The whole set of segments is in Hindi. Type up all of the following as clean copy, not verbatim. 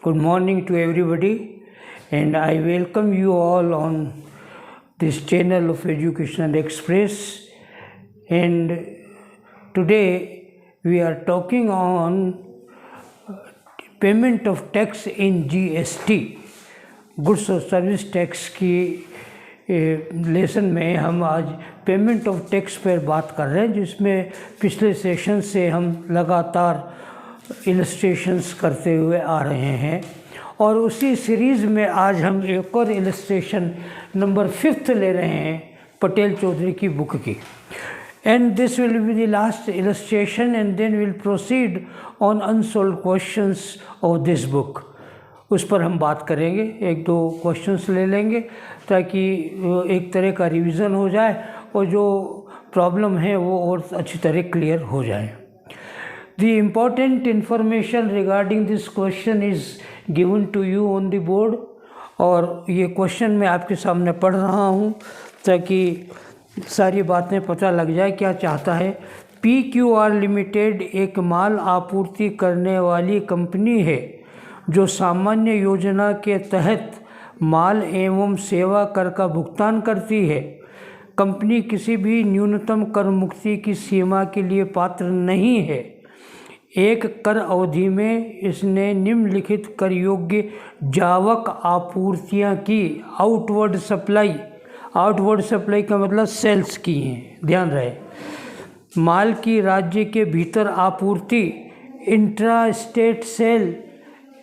Good morning to everybody, and I welcome you all on this channel of Educational Express. And today we are talking on payment of tax in GST, goods और सर्विस टैक्स की लेसन में हम आज पेमेंट ऑफ टैक्स पर बात कर रहे हैं, जिसमें पिछले सेशन से हम लगातार इलस्ट्रेशंस करते हुए आ रहे हैं और उसी सीरीज़ में आज हम एक और इलस्ट्रेशन नंबर 5 ले रहे हैं पटेल चौधरी की बुक की। And this will be the last illustration and then will proceed on unsolved questions of this book. उस पर हम बात करेंगे, एक दो क्वेश्चंस ले लेंगे ताकि एक तरह का रिवीजन हो जाए और जो प्रॉब्लम है वो और अच्छी तरह क्लियर हो जाए। The important information regarding this question is given to you on the board, और ये क्वेश्चन मैं आपके सामने पढ़ रहा हूँ ताकि सारी बातें पता लग जाए क्या चाहता है। PQR लिमिटेड एक माल आपूर्ति करने वाली कंपनी है जो सामान्य योजना के तहत माल एवं सेवा कर का भुगतान करती है। कंपनी किसी भी न्यूनतम कर मुक्ति की सीमा के लिए पात्र नहीं है। एक कर अवधि में इसने निम्नलिखित कर योग्य जावक आपूर्तियां की। आउटवर्ड सप्लाई का मतलब सेल्स की हैं, ध्यान रहे। माल की राज्य के भीतर आपूर्ति, इंट्रा स्टेट सेल,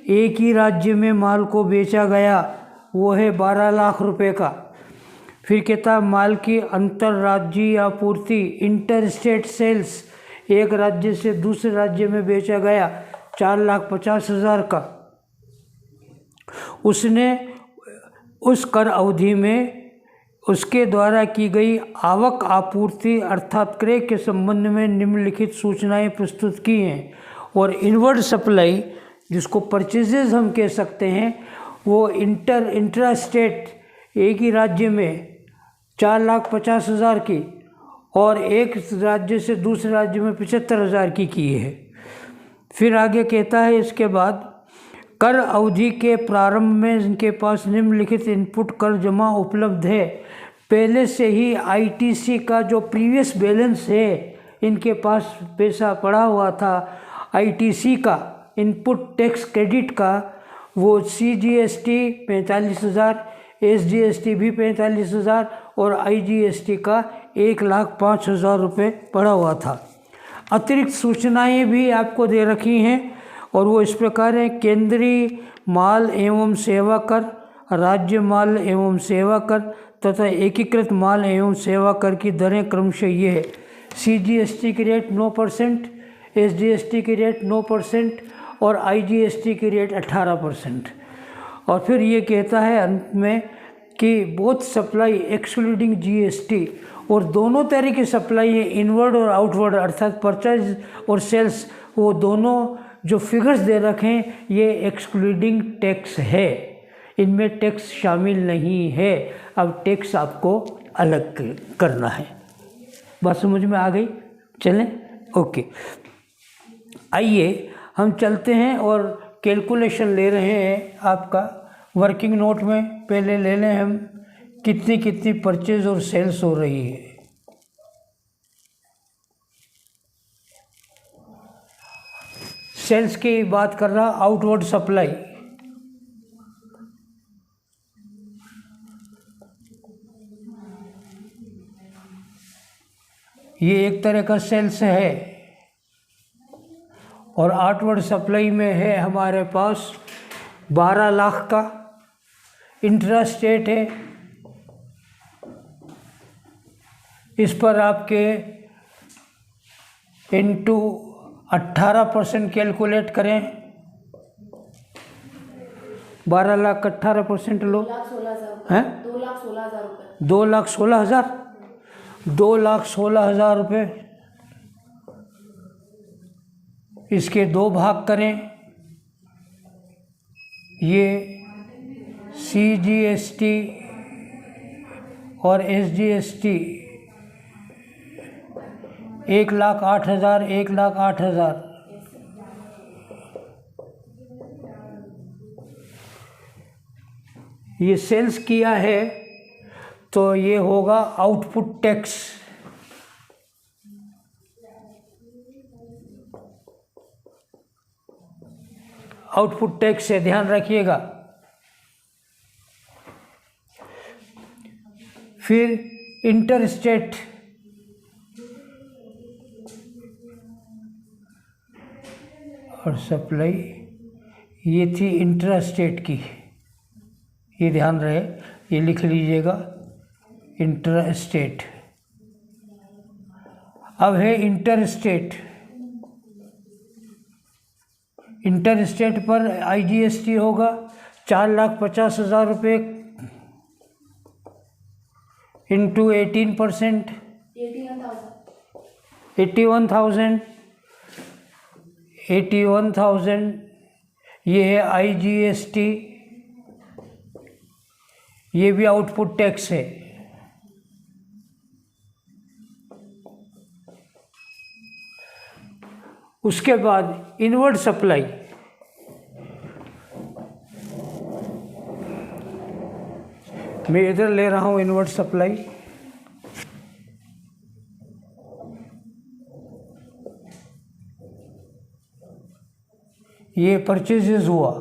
एक ही राज्य में माल को बेचा गया, वो है 12 लाख रुपए का। फिर कहता माल की अंतर्राज्यीय आपूर्ति, इंटर स्टेट सेल्स, एक राज्य से दूसरे राज्य में बेचा गया, 4,50,000 का। उसने उस कर अवधि में उसके द्वारा की गई आवक आपूर्ति अर्थात क्रय के संबंध में निम्नलिखित सूचनाएं प्रस्तुत की हैं। और इनवर्ड सप्लाई, जिसको परचेजेज हम कह सकते हैं, वो इंट्रा स्टेट, एक ही राज्य में 4,50,000 की और एक राज्य से दूसरे राज्य में 75,000 की है। फिर आगे कहता है इसके बाद कर अवधि के प्रारंभ में इनके पास निम्नलिखित इनपुट कर जमा उपलब्ध है। पहले से ही आईटीसी का जो प्रीवियस बैलेंस है, इनके पास पैसा पड़ा हुआ था आईटीसी का, इनपुट टैक्स क्रेडिट का, वो CGST 45,000, SGST भी 45,000 और IGST का 1,05,000 रुपये पड़ा हुआ था। अतिरिक्त सूचनाएं भी आपको दे रखी हैं और वो इस प्रकार है। केंद्रीय माल एवं सेवा कर, राज्य माल एवं सेवा कर तथा एकीकृत माल एवं सेवा कर की दरें क्रमशः ये है। CGST की रेट 9%, SGST की रेट 9% और IGST की रेट 18%। और फिर ये कहता है अंत में कि बोथ सप्लाई एक्सक्लूडिंग GST, और दोनों तरह की सप्लाई है, इनवर्ड और आउटवर्ड अर्थात परचेज और सेल्स, वो दोनों जो फिगर्स दे रखे हैं ये एक्सक्लूडिंग टैक्स है, इनमें टैक्स शामिल नहीं है। अब टैक्स आपको अलग करना है। बात समझ में आ गई? चलें, ओके। आइए हम चलते हैं और कैलकुलेशन ले रहे हैं आपका वर्किंग नोट में। पहले ले लें हम कितनी परचेज और सेल्स हो रही है। सेल्स की बात कर रहा, आउटवर्ड सप्लाई, ये एक तरह का सेल्स है। और आउटवर्ड सप्लाई में है हमारे पास 12 लाख का, इंट्रा स्टेट है, इस पर आपके इनटू 18% कैलकुलेट करें। 12 लाख का 18% लो, हैं 2,16,000, 2,16,000 रुपये। इसके 2 भाग करें, ये CGST और SGST 1,08,000, 1,08,000। ये सेल्स किया है तो ये होगा आउटपुट टैक्स। आउटपुट टैक्स से ध्यान रखिएगा। फिर इंटरस्टेट और सप्लाई, ये थी इंट्रास्टेट की, ये ध्यान रहे, ये लिख लीजिएगा इंट्रास्टेट। अब है इंटरस्टेट। इंटरस्टेट पर IGST होगा 4,50,000 रुपये इंटू 18%, 81,000 ये है IGST, ये भी आउटपुट टैक्स है। उसके बाद इनवर्ड सप्लाई, मैं इधर ले रहा हूँ इनवर्ड सप्लाई। ये परचेजेस हुआ,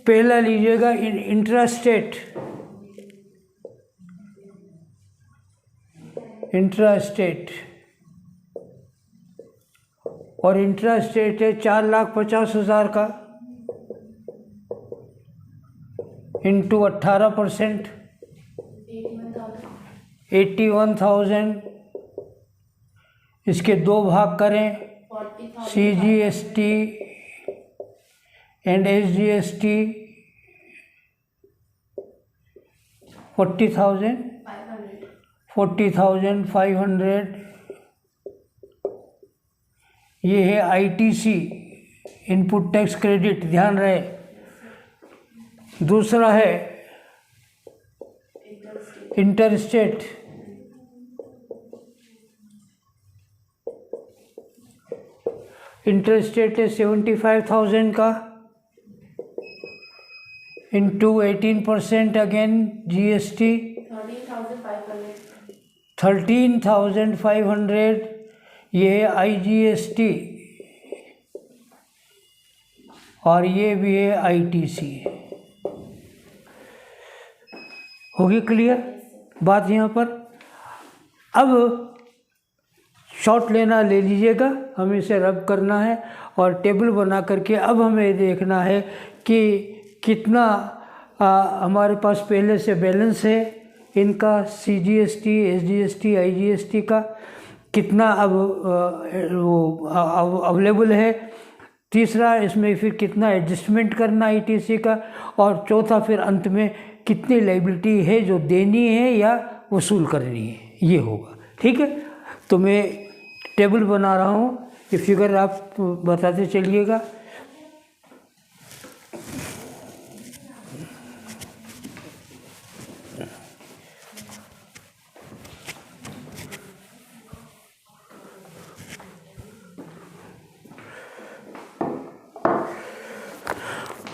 पहला लीजिएगा इंट्रास्टेट। और इंट्रास्टेट है 4,50,000 का इंटू 18%, 81,000। इसके दो भाग करें, CGST एंड SGST 40,500। ये है ITC, इनपुट टैक्स क्रेडिट, ध्यान रहे। दूसरा है इंटरस्टेट। इंटरस्टेट है 75,000 का इंटू 18% अगेन GST 13,500। ये है IGST और ये भी है ITC। होगी क्लियर बात यहाँ पर? अब शॉर्ट लेना ले लीजिएगा, हमें इसे रब करना है और टेबल बना करके अब हमें देखना है कि कितना हमारे पास पहले से बैलेंस है इनका, CGST, SGST, IGST का कितना अब वो अवेलेबल है। तीसरा, इसमें फिर कितना एडजस्टमेंट करना ITC का, और चौथा फिर अंत में कितनी लायबिलिटी है जो देनी है या वसूल करनी है, ये होगा। ठीक है, तो मैं टेबल बना रहा हूँ, ये फिगर आप बताते चलिएगा।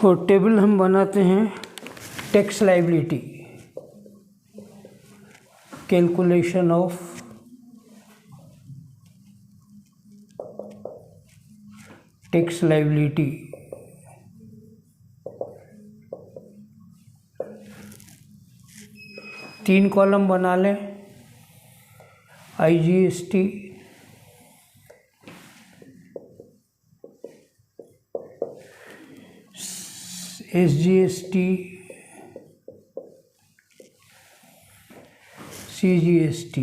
और टेबल हम बनाते हैं tax liability, calculation of tax liability. तीन कॉलम बना लें, IGST, SGST, CGST।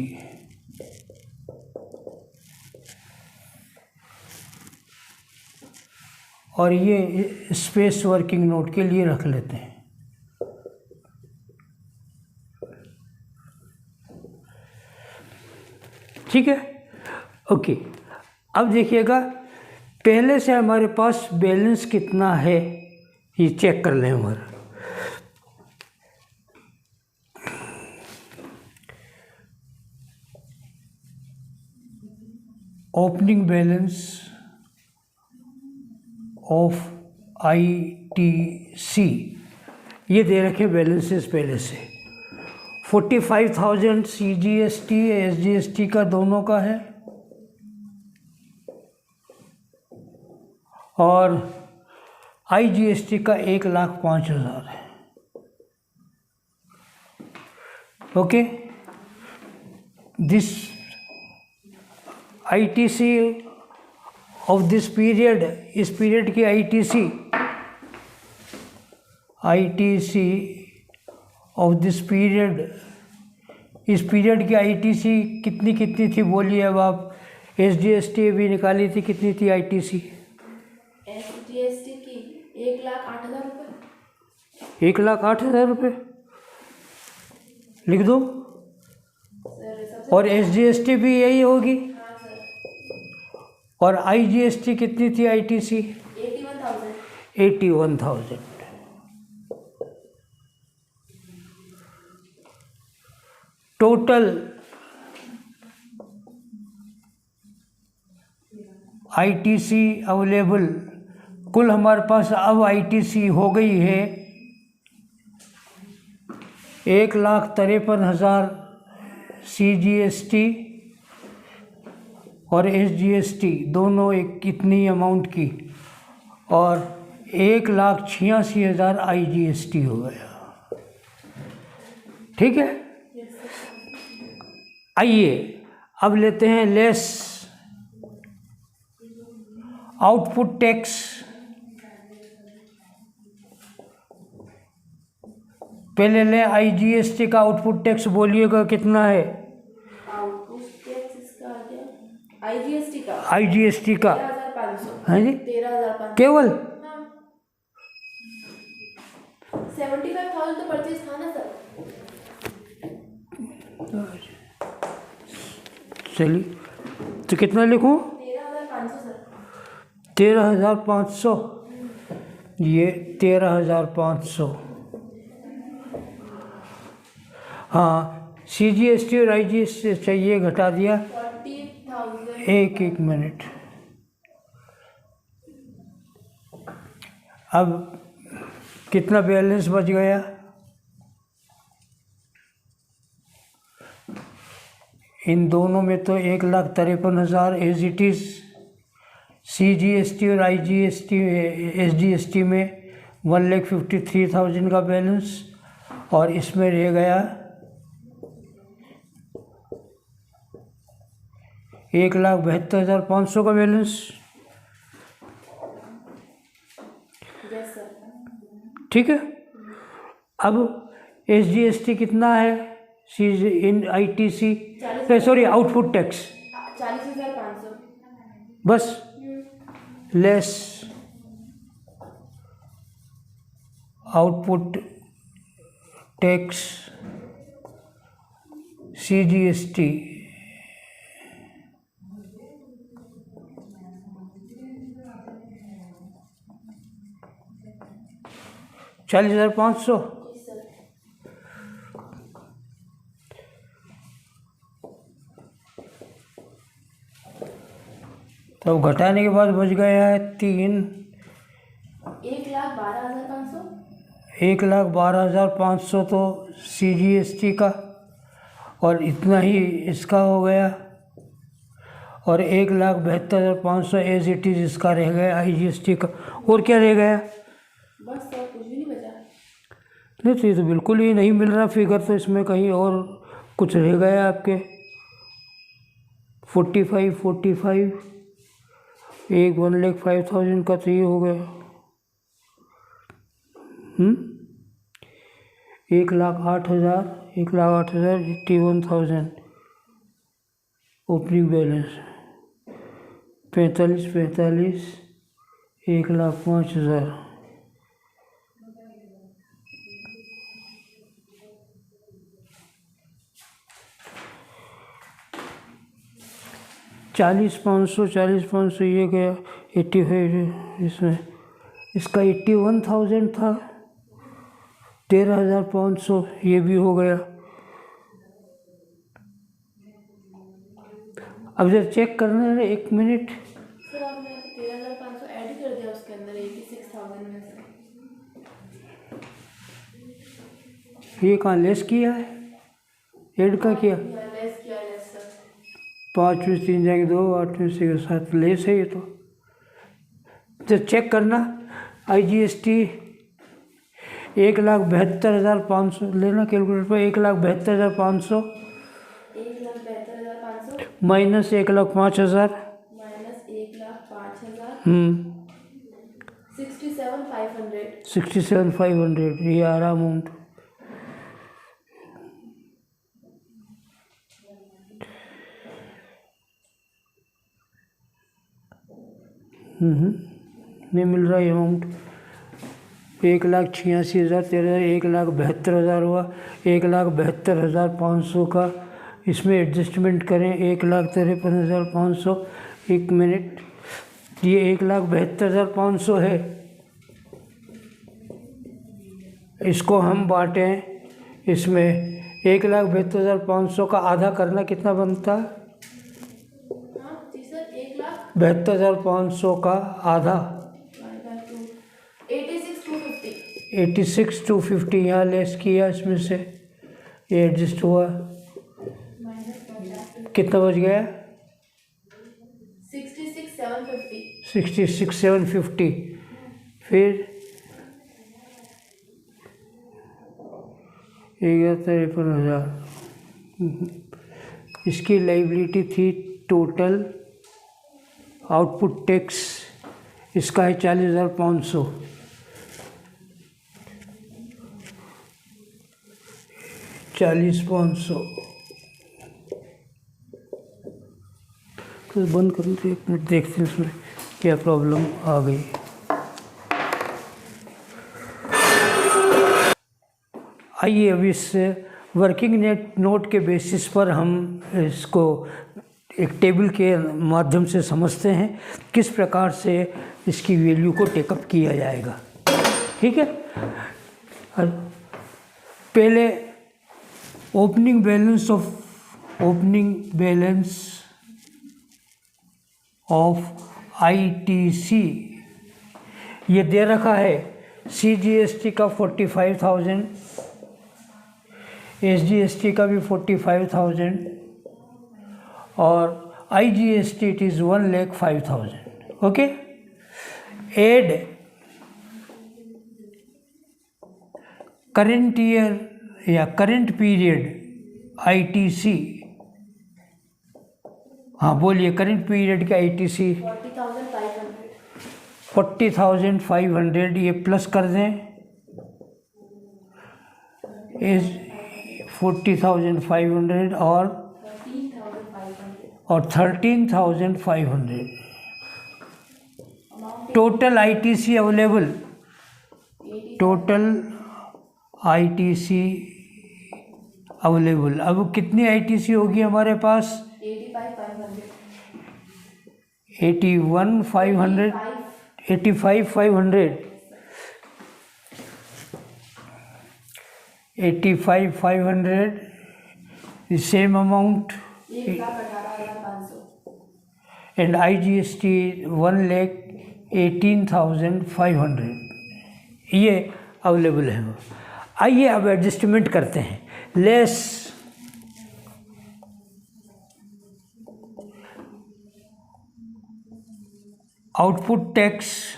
और ये स्पेस वर्किंग नोट के लिए रख लेते हैं। ठीक है, ओके। अब देखिएगा पहले से हमारे पास बैलेंस कितना है, ये चेक कर लें हमारा। ओपनिंग बैलेंस ऑफ ITC ये दे रखे बैलेंसेस पहले से। 45,000 CGST SGST का दोनों का है और IGST का 1,05,000 है। Okay, this ITC of this period, इस पीरियड की ITC ऑफ दिस पीरियड, इस पीरियड की ITC कितनी थी बोलिए अब आप। SGST भी निकाली थी, कितनी थी ITC? SGST की 1,08,000 रुपये। 1,08,000 रुपये लिख दो। और SGST भी यही होगी। हाँ सर। और IGST कितनी थी ITC? 81,000। 81,000। टोटल ITC अवेलेबल, कुल हमारे पास अब ITC हो गई है 1,53,000 CGST और SGST दोनों एक कितनी अमाउंट की, और 1,86,000 IGST हो गया। ठीक है, आइए अब लेते हैं लेस आउटपुट टैक्स। पहले ले IGST का आउटपुट टैक्स बोलिएगा कितना है? आउटपुट टैक्स इसका आ गया IGST का 13,500। हाँ जी, 13,500 केवल। हाँ। 75,000 तो परचेज था ना सर। चलिए, तो कितना लिखूं? 13,500 सर। 13,500, ये 13,500। हाँ, CGST और IGST चाहिए, घटा दिया। 40,000। एक मिनट, अब कितना बैलेंस बच गया? इन दोनों में तो 1,53,000 एज इट इज़। CGST और IGST SGST में 1,53,000 का बैलेंस, और इसमें रह गया 1,72,500 का बैलेंस। Yes sir. ठीक है, अब SGST कितना है? इन ITC, सॉरी आउटपुट टैक्स 40,500 बस, लेस आउटपुट टैक्स CGST 40,500। तो घटाने के बाद बच गया है 1,12,500। 1,12,500 तो CGST का, और इतना ही इसका हो गया, और 1,72,500 एज इट इज़ इसका रह गया IGST का। और क्या रह गया? बस सर, कुछ भी नहीं बचा। नहीं, तो ये तो बिल्कुल ही नहीं मिल रहा फिगर, तो इसमें कहीं और कुछ रह गया आपके। 45 1,05,000 का तो ये हो गया। 1,08,000 81,000 ओपनिंग बैलेंस। 45 1,05,000। चालीस पाँच सौ ये गया 85, इसमें इसका 81,000 था। 13,500 ये भी हो गया। अब जब चेक करना है, 1 मिनट। सर आप मैंने 13,500 ऐड ही कर दिया उसके अंदर 86,000 में से। ये कहाँ लेस किया है, ऐड का किया? लेस किया, लेस सर। 5 में 3 जाएंगे 2, 8 में से 7 लेस है ये तो चेक करना। IGST 1,72,500 लेना कैलकुलेटर पर। 1,72,500 1,72,500 माइनस 1,05,000 माइनस 1,05,000 67,500 67,500 ये आ रहा अमाउंट। नहीं मिल रहा ये अमाउंट। 1,86,000 तेरह 1,72,000 हुआ। 1,72,500 का इसमें एडजस्टमेंट करें। 1,53,500। एक मिनट, ये 1,72,500 है, इसको हम बांटें इसमें। 1,72,500 का आधा करना कितना बनता है? हाँ जी सर, 1,00,000 72,500 का आधा 86,250 86,250 यहाँ लेस किया, इसमें से ये एडजस्ट हुआ, कितना बच गया? 66,750 66,750। फिर 53,000 इसकी लाइबिलिटी थी टोटल। आउटपुट टैक्स इसका है 40,500। 40,500 तो बंद करूँ तो 1 मिनट देखते हैं इसमें क्या प्रॉब्लम आ गई। आइए अब इस वर्किंग नेट नोट के बेसिस पर हम इसको एक टेबल के माध्यम से समझते हैं किस प्रकार से इसकी वैल्यू को टेकअप किया जाएगा। ठीक है, पहले ओपनिंग बैलेंस ऑफ ITC ये दे रखा है। CGST का 45,000, SGST का भी 45,000 और IGST it is 1,05,000। Okay, add current year या करेंट पीरियड ITC। हाँ बोलिए, करेंट पीरियड का ITC 40,500 ये प्लस कर दें। इस 40,500 और 13,500 total ITC available. Total ITC available. अब कितनी ITC होगी हमारे पास? 85,500 85,500 the same amount, 1,18,500 and IGST 1,18,500 ये अवेलेबल है। आइए अब एडजस्टमेंट करते हैं। लेस आउटपुट टैक्स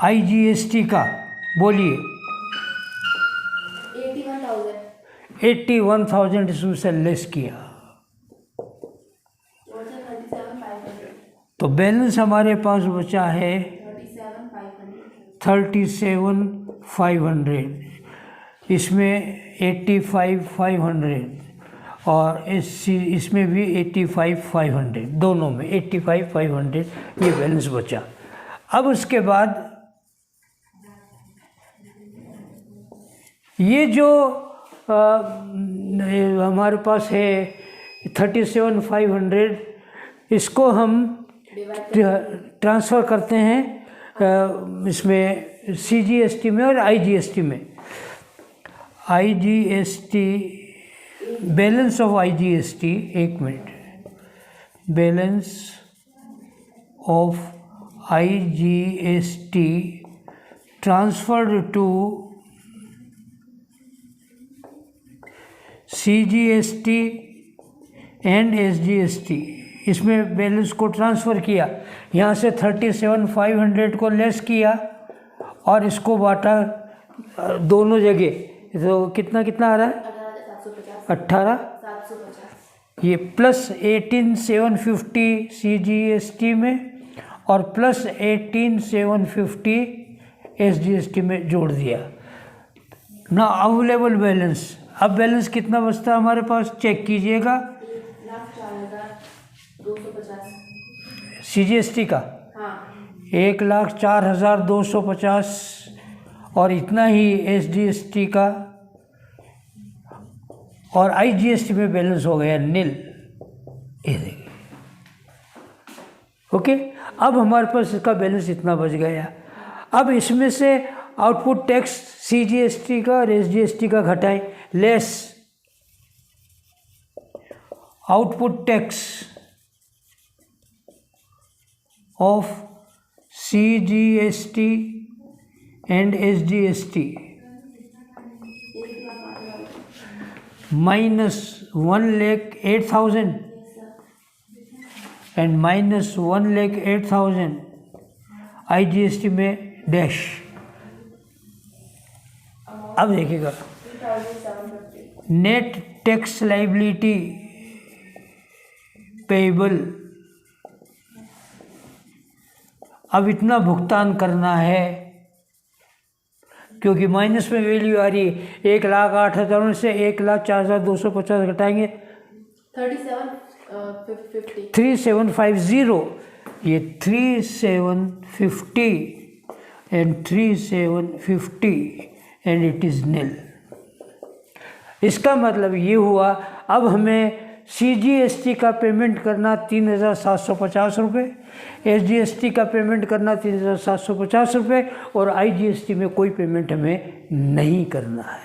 IGST का बोलिए 81,000 इसमें से लेस किया तो बैलेंस हमारे पास बचा है 37,500। इसमें 85,500 और इसमें भी 85,500, दोनों में 85,500 ये बैलेंस बचा। अब उसके बाद ये जो हमारे पास है 37,500 इसको हम ट्रांसफ़र करते हैं इसमें CGST में और IGST में। IGST बैलेंस ऑफ IGST, एक minute, balance of IGST transferred to CGST and SGST। इसमें बैलेंस को ट्रांसफ़र किया, यहाँ से 37,500 को लेस किया और इसको बांटा दोनों जगह, तो कितना कितना आ रहा है 18,750। ये प्लस 18,750 CGST में और प्लस 18,750 SGST में जोड़ दिया ना। अवेलेबल बैलेंस, अब बैलेंस कितना बचता है हमारे पास, चेक कीजिएगा। 1,04,250 CGST का 1,04,250 और इतना ही SGST का, और IGST में बैलेंस हो गया नील। ये देखिए, ओके। अब हमारे पास इसका बैलेंस इतना बच गया। अब इसमें से आउटपुट टैक्स CGST का और SGST का घटाएं, less output tax of CGST and SGST minus 1,08,000 and minus 1,08,000 IGST में डैश। अब देखिएगा, नेट टैक्स लाइबिलिटी पेएबल, अब इतना भुगतान करना है क्योंकि माइनस में वैल्यू आ रही है। 1,08,000 से 1,04,250 घटाएंगे 3,750, ये 3,750 एंड 3,750 एंड इट इज़ नील। इसका मतलब ये हुआ, अब हमें CGST का पेमेंट करना 3,750 रुपये, SGST का पेमेंट करना 3,750 रुपये और IGST में कोई पेमेंट हमें नहीं करना है।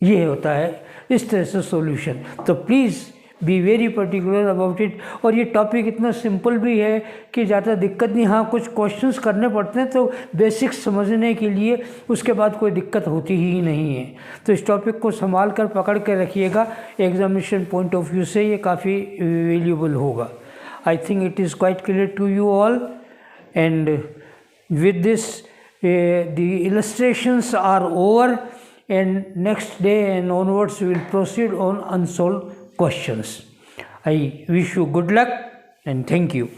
ये होता है इस तरह से सॉल्यूशन। तो please be very particular about it. और ये टॉपिक इतना सिंपल भी है कि ज़्यादा दिक्कत नहीं। हाँ, कुछ क्वेश्चंस करने पड़ते हैं तो बेसिक्स समझने के लिए, उसके बाद कोई दिक्कत होती ही नहीं है। तो इस टॉपिक को संभाल कर पकड़ के रखिएगा, एग्जामिनेशन पॉइंट ऑफ व्यू से ये काफ़ी वैल्यूबल होगा। I think it is quite clear to you all, and with this the illustrations are over, and next day and onwards we will proceed on unsolved questions. I wish you good luck and thank you.